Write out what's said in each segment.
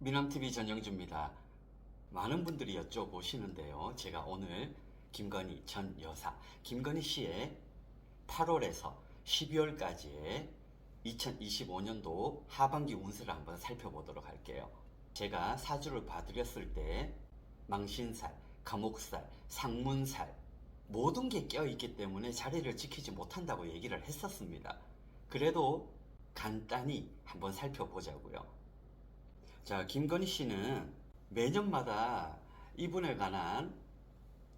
미남TV 전영주입니다. 많은 분들이 여쭤보시는데요. 제가 오늘 김건희 전 여사, 김건희 씨의 8월에서 12월까지의 2025년도 하반기 운세를 한번 살펴보도록 할게요. 제가 사주를 봐드렸을 때 망신살, 감옥살, 상문살 모든 게 껴있기 때문에 자리를 지키지 못한다고 얘기를 했었습니다. 그래도 간단히 한번 살펴보자고요. 자, 김건희 씨는 매년마다 이분에 관한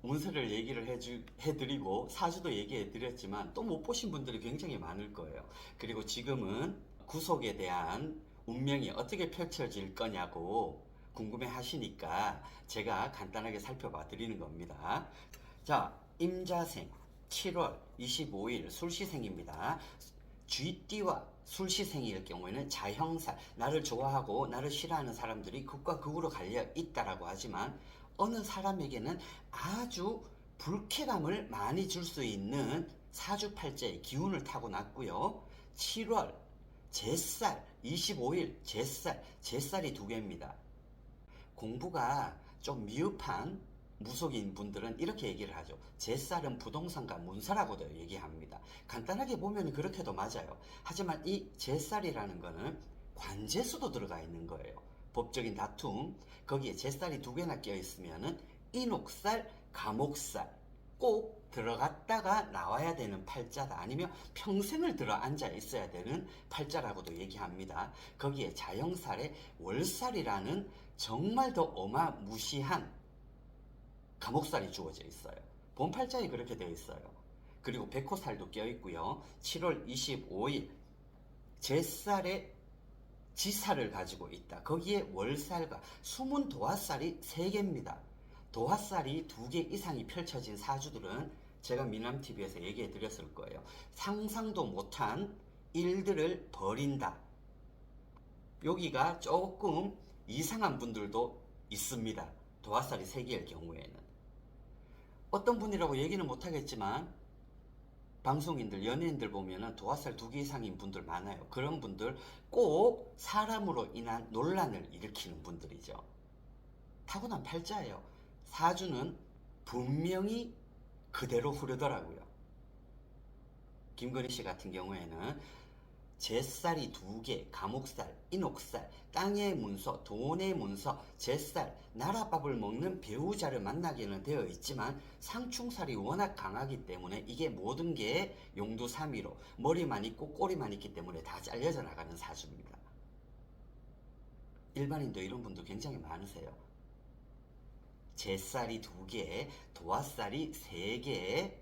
운세를 얘기를 해드리고 사주도 얘기해드렸지만 또 못 보신 분들이 굉장히 많을 거예요. 그리고 지금은 구속에 대한 운명이 어떻게 펼쳐질 거냐고 궁금해 하시니까 제가 간단하게 살펴봐 드리는 겁니다. 자, 임자생 7월 25일 술시생입니다. 쥐띠와 술시생일 경우에는 자형살, 나를 좋아하고 나를 싫어하는 사람들이 극과 극으로 갈려 있다라고 하지만 어느 사람에게는 아주 불쾌감을 많이 줄 수 있는 사주팔자의 기운을 타고났고요. 7월 제살 25일 제살이 두 개입니다. 공부가 좀 미흡한 무속인 분들은 이렇게 얘기를 하죠. 제살은 부동산과 문서라고도 얘기합니다. 간단하게 보면 그렇게도 맞아요. 하지만 이 제살이라는 거는 관제수도 들어가 있는 거예요. 법적인 다툼, 거기에 제살이 두 개나 껴 있으면은 인옥살, 감옥살 꼭 들어갔다가 나와야 되는 팔자다. 아니면 평생을 들어 앉아 있어야 되는 팔자라고도 얘기합니다. 거기에 자형살에 월살이라는 정말 더 어마무시한 감옥살이 주어져 있어요. 본팔자에 그렇게 되어 있어요. 그리고 백호살도 껴있고요. 7월 25일 제살에 지살을 가지고 있다. 거기에 월살과 숨은 도화살이 3개입니다. 도화살이 2개 이상이 펼쳐진 사주들은 제가 미남TV에서 얘기해 드렸을 거예요. 상상도 못한 일들을 벌인다. 여기가 조금 이상한 분들도 있습니다. 도화살이 3개일 경우에는. 어떤 분이라고 얘기는 못하겠지만 방송인들, 연예인들 보면은 도화살 2개 이상인 분들 많아요. 그런 분들 꼭 사람으로 인한 논란을 일으키는 분들이죠. 타고난 팔자예요. 사주는 분명히 그대로 흐르더라고요. 김건희 씨 같은 경우에는 제살이 2개, 감옥살, 인옥살, 땅의 문서, 돈의 문서, 제살, 나라밥을 먹는 배우자를 만나기는 되어 있지만 상충살이 워낙 강하기 때문에 이게 모든 게 용두사미로 머리만 있고 꼬리만 있기 때문에 다 잘려져 나가는 사주입니다. 일반인도 이런 분들 굉장히 많으세요. 제살이 2개, 도화살이 3개,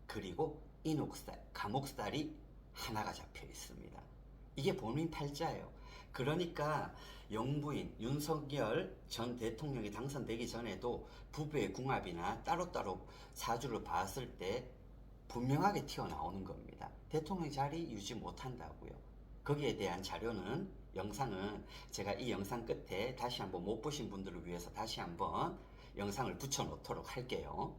그리고 인옥살, 감옥살이 하나가 잡혀 있습니다. 이게 본인 팔자예요. 그러니까 영부인 윤석열 전 대통령이 당선되기 전에도 부부의 궁합이나 따로따로 사주를 봤을 때 분명하게 튀어나오는 겁니다. 대통령 자리 유지 못한다고요. 거기에 대한 자료는, 영상은 제가 이 영상 끝에 다시 한번 못 보신 분들을 위해서 다시 한번 영상을 붙여 놓도록 할게요.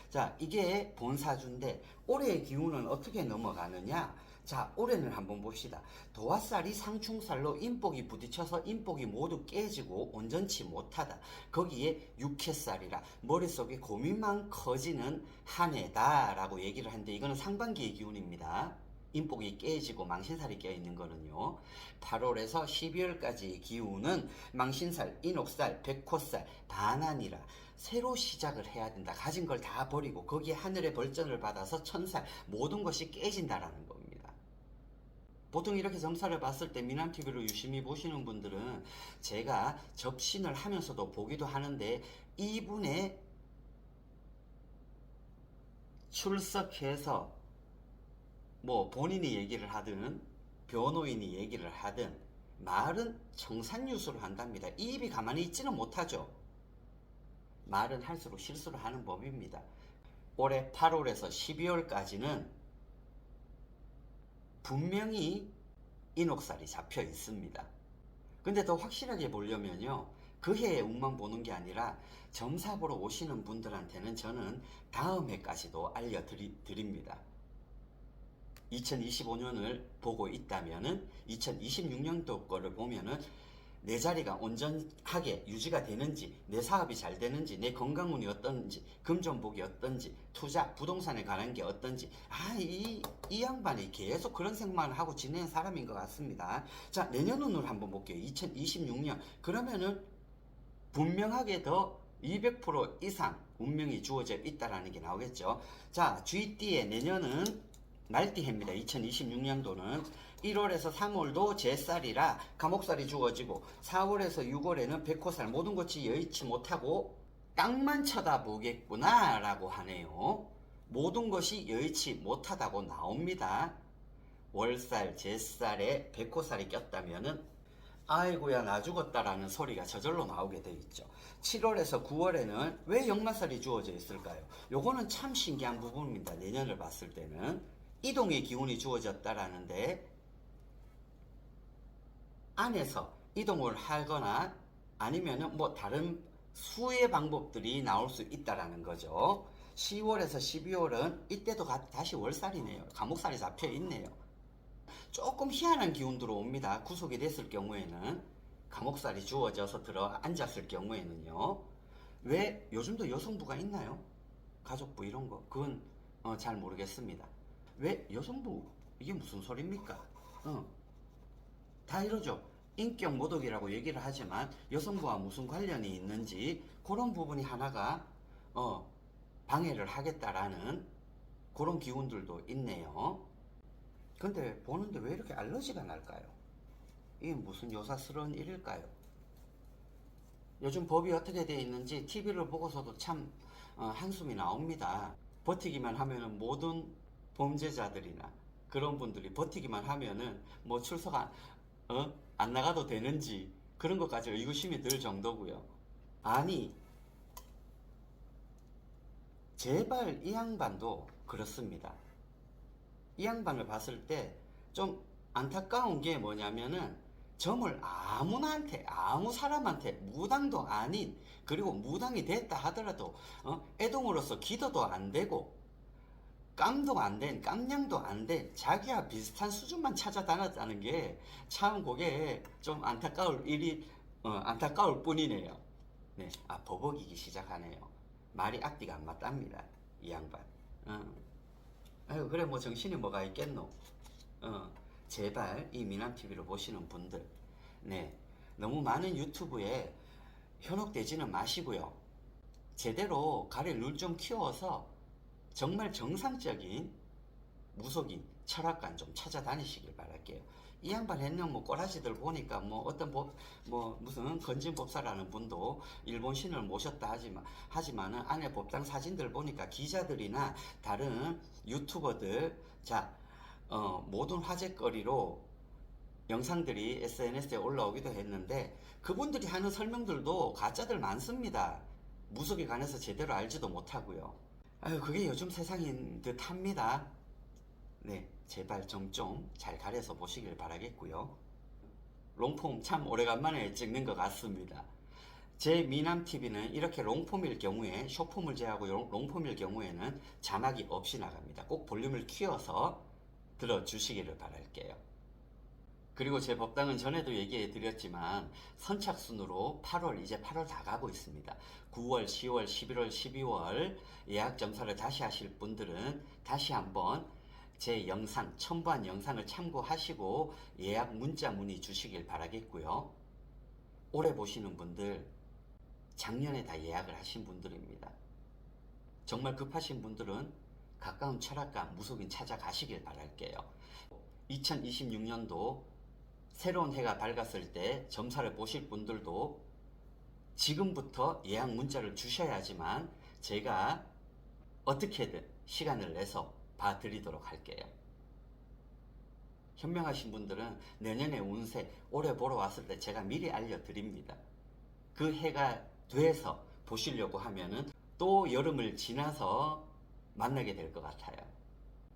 자, 이게 본사주인데 올해의 기운은 어떻게 넘어가느냐? 자, 올해는 한번 봅시다. 도화살이 상충살로 인복이 부딪혀서 인복이 모두 깨지고 온전치 못하다. 거기에 육해살이라 머릿속에 고민만 커지는 한 해다라고 얘기를 하는데 이거는 상반기의 기운입니다. 인복이 깨지고 망신살이 껴있는 거는요. 8월에서 12월까지의 기운은 망신살, 인옥살, 백호살, 반환이라 새로 시작을 해야 된다. 가진 걸 다 버리고 거기에 하늘의 벌전을 받아서 천살, 모든 것이 깨진다라는 겁니다. 보통 이렇게 점사를 봤을 때 미남TV를 유심히 보시는 분들은 제가 접신을 하면서도 보기도 하는데 이분의 출석해서 뭐 본인이 얘기를 하든 변호인이 얘기를 하든 말은 청산유수를 한답니다. 이 입이 가만히 있지는 못하죠. 말은 할수록 실수를 하는 법입니다. 올해 8월에서 12월까지는 분명히 인옥살이 잡혀 있습니다. 근데 더 확실하게 보려면요, 그 해의 운만 보는 게 아니라 점사 보러 오시는 분들한테는 저는 다음 해까지도 알려드립니다. 2025년을 보고 있다면은 2026년도 거를 보면은 내 자리가 온전하게 유지가 되는지, 내 사업이 잘 되는지, 내 건강운이 어떤지, 금전복이 어떤지, 투자, 부동산에 관한 게 어떤지, 이 양반이 계속 그런 생각만 하고 지내는 사람인 것 같습니다. 자, 내년 운을 한번 볼게요. 2026년. 그러면은 분명하게 더 200% 이상 운명이 주어져 있다라는 게 나오겠죠. 자, GD의 내년은 말띠해입니다. 2026년도는 1월에서 3월도 제살이라 감옥살이 주어지고 4월에서 6월에는 백호살 모든 것이 여의치 못하고 땅만 쳐다보겠구나 라고 하네요. 모든 것이 여의치 못하다고 나옵니다. 월살, 제살에 백호살이 꼈다면은 아이고야 나 죽었다라는 소리가 저절로 나오게 돼 있죠. 7월에서 9월에는 왜 역마살이 주어져 있을까요? 요거는 참 신기한 부분입니다. 내년을 봤을 때는 이동의 기운이 주어졌다라는데 안에서 이동을 하거나 아니면은 뭐 다른 수의 방법들이 나올 수 있다라는 거죠. 10월에서 12월은 이때도 다시 월살이네요. 감옥살이 잡혀 있네요. 조금 희한한 기운 들어옵니다. 구속이 됐을 경우에는 감옥살이 주어져서 들어 앉았을 경우에는요. 왜 요즘도 여성부가 있나요? 가족부 이런 거 그건 잘 모르겠습니다. 왜 여성부 이게 무슨 소리입니까? 다 이러죠. 인격 모독이라고 얘기를 하지만 여성부와 무슨 관련이 있는지 그런 부분이 하나가 방해를 하겠다라는 그런 기운들도 있네요. 근데 보는데 왜 이렇게 알러지가 날까요? 이게 무슨 요사스러운 일일까요? 요즘 법이 어떻게 되어 있는지 TV를 보고서도 참 한숨이 나옵니다. 버티기만 하면은 모든 범죄자들이나 그런 분들이 버티기만 하면은 뭐 출석 안 나가도 되는지 그런 것까지 의구심이 들 정도고요. 아니 제발 이 양반도 그렇습니다. 이 양반을 봤을 때 좀 안타까운 게 뭐냐면은 점을 아무나한테 아무 사람한테 무당도 아닌 그리고 무당이 됐다 하더라도 애동으로서 기도도 안 되고 깜도 안 된 깜냥도 안 된 자기와 비슷한 수준만 찾아다녔다는 게 참 그게 좀 안타까울 일이 안타까울 뿐이네요. 네, 버벅이기 시작하네요. 말이 앞뒤가 안 맞답니다. 이 양반. 아유 그래 뭐 정신이 뭐가 있겠노. 제발 이 미남TV를 보시는 분들 네 너무 많은 유튜브에 현혹되지는 마시고요. 제대로 가래를 좀 키워서 정말 정상적인 무속인 철학관 좀 찾아다니시길 바랄게요. 이 양반 했는 뭐 꼬라지들 보니까 뭐 어떤 뭐 무슨 건진법사라는 분도 일본 신을 모셨다 하지만은 안에 법당 사진들 보니까 기자들이나 다른 유튜버들 모든 화제거리로 영상들이 SNS에 올라오기도 했는데 그분들이 하는 설명들도 가짜들 많습니다. 무속에 관해서 제대로 알지도 못하고요. 아유 그게 요즘 세상인 듯 합니다. 네, 제발 좀 잘 가려서 보시길 바라겠고요. 롱폼 참 오래간만에 찍는 것 같습니다. 제 미남TV는 이렇게 롱폼일 경우에 숏폼을 제하고 롱폼일 경우에는 자막이 없이 나갑니다. 꼭 볼륨을 키워서 들어주시기를 바랄게요. 그리고 제 법당은 전에도 얘기해 드렸지만 선착순으로 8월 이제 8월 다 가고 있습니다. 9월, 10월, 11월, 12월 예약 점사를 다시 하실 분들은 다시 한번 제 영상, 첨부한 영상을 참고하시고 예약 문자 문의 주시길 바라겠고요. 올해 보시는 분들 작년에 다 예약을 하신 분들입니다. 정말 급하신 분들은 가까운 철학관, 무속인 찾아가시길 바랄게요. 2026년도 새로운 해가 밝았을 때 점사를 보실 분들도 지금부터 예약 문자를 주셔야지만 제가 어떻게든 시간을 내서 봐드리도록 할게요. 현명하신 분들은 내년의 운세 올해 보러 왔을 때 제가 미리 알려드립니다. 그 해가 돼서 보시려고 하면은 또 여름을 지나서 만나게 될 것 같아요.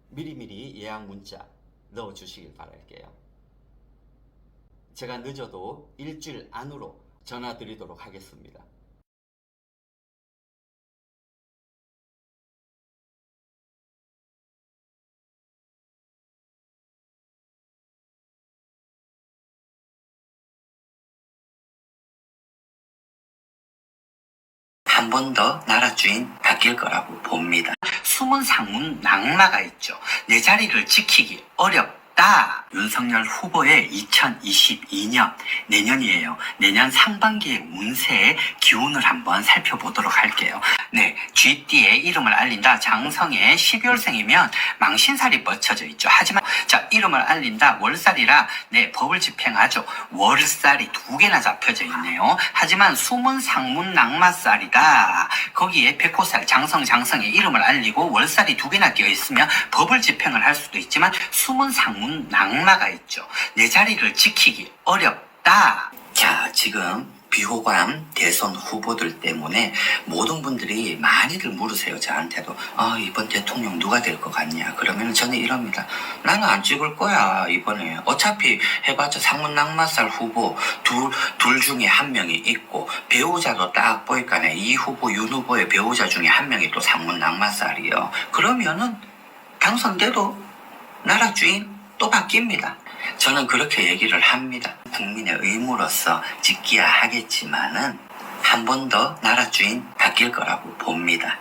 미리미리 예약 문자 넣어주시길 바랄게요. 제가 늦어도 일주일 안으로 전화 드리도록 하겠습니다. 한 번 더 나라 주인 바뀔 거라고 봅니다. 숨은 상문 낙마가 있죠. 내 자리를 지키기 어렵다. 윤석열 후보의 2022년 내년이에요. 내년 상반기의 운세의 기운을 한번 살펴보도록 할게요. 네, 쥐띠의 이름을 알린다. 장성의 12월생이면 망신살이 뻗쳐져 있죠. 하지만 자, 이름을 알린다. 월살이라 네, 법을 집행하죠. 월살이 2개나 잡혀져 있네요. 하지만 숨은 상문 낙마살이다. 거기에 백호살, 장성의 이름을 알리고 월살이 2개나 끼어 있으면 법을 집행을 할 수도 있지만 숨은 상문 낙마가 있죠. 내 자리를 지키기 어렵다. 자, 지금 비호감 대선 후보들 때문에 모든 분들이 많이들 물으세요. 저한테도 이번 대통령 누가 될 것 같냐. 그러면 저는 이럽니다. 나는 안 찍을 거야 이번에. 어차피 해봤자 상문낙마살 후보 둘 중에 한 명이 있고 배우자도 딱 보니까 이 후보 윤 후보의 배우자 중에 한 명이 또 상문낙마살이요. 그러면은 당선돼도 나라 주인 또 바뀝니다. 저는 그렇게 얘기를 합니다. 국민의 의무로서 지켜야 하겠지만은 한 번 더 나라 주인 바뀔 거라고 봅니다.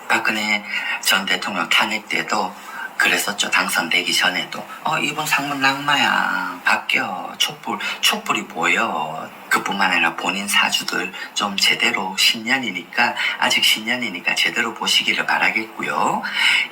박근혜 전 대통령 탄핵 때도 그랬었죠. 당선되기 전에도 이번 상문 낙마야 바뀌어 촛불이 보여. 그뿐만 아니라 본인 사주들 좀 제대로 아직 신년이니까 제대로 보시기를 바라겠고요.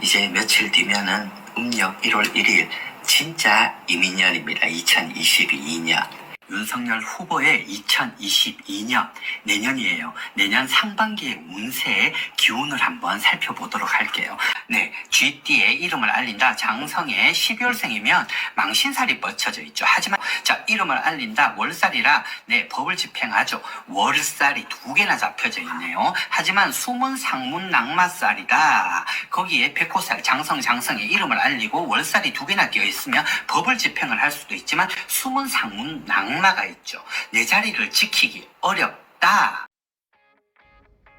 이제 며칠 뒤면은 음력 1월 1일 진짜 이민년입니다. 2022년. 윤석열 후보의 2022년 내년이에요. 내년 상반기의 운세의 기운을 한번 살펴보도록 할게요. 네, 쥐띠의 이름을 알린다. 장성의 12월생이면 망신살이 뻗쳐져 있죠. 하지만 자, 이름을 알린다. 월살이라 네, 법을 집행하죠. 월살이 2개나 잡혀져 있네요. 하지만 숨은 상문 낙마살이다. 거기에 백호살, 장성의 이름을 알리고 월살이 2개나 끼어 있으면 법을 집행을 할 수도 있지만 숨은 상문 낙마가 있죠. 내 자리를 지키기 어렵다.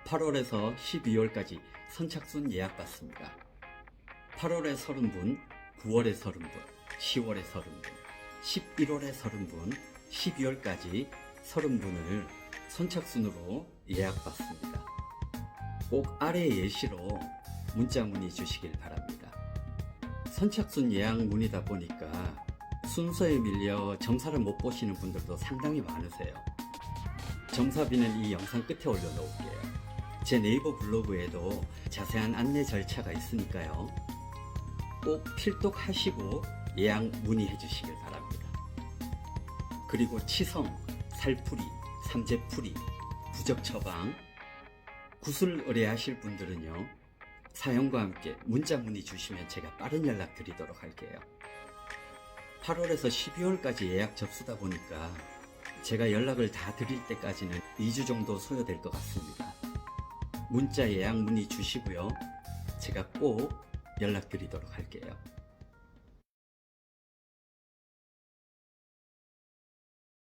8월에서 12월까지 선착순 예약받습니다. 8월에 30분, 9월에 30분, 10월에 30분, 11월에 30분, 12월까지 30분을 선착순으로 예약받습니다. 꼭 아래 예시로 문자 문의 주시길 바랍니다. 선착순 예약 문의다 보니까 순서에 밀려 점사를 못 보시는 분들도 상당히 많으세요. 점사비는 이 영상 끝에 올려놓을게요. 제 네이버 블로그에도 자세한 안내 절차가 있으니까요. 꼭 필독하시고 예약 문의해 주시길 바랍니다. 그리고 치성, 살풀이, 삼재풀이, 부적 처방, 구슬 의뢰하실 분들은요. 사연과 함께 문자 문의 주시면 제가 빠른 연락 드리도록 할게요. 8월에서 12월까지 예약 접수다 보니까 제가 연락을 다 드릴 때까지는 2주 정도 소요될 것 같습니다. 문자 예약 문의 주시고요. 제가 꼭 연락 드리도록 할게요.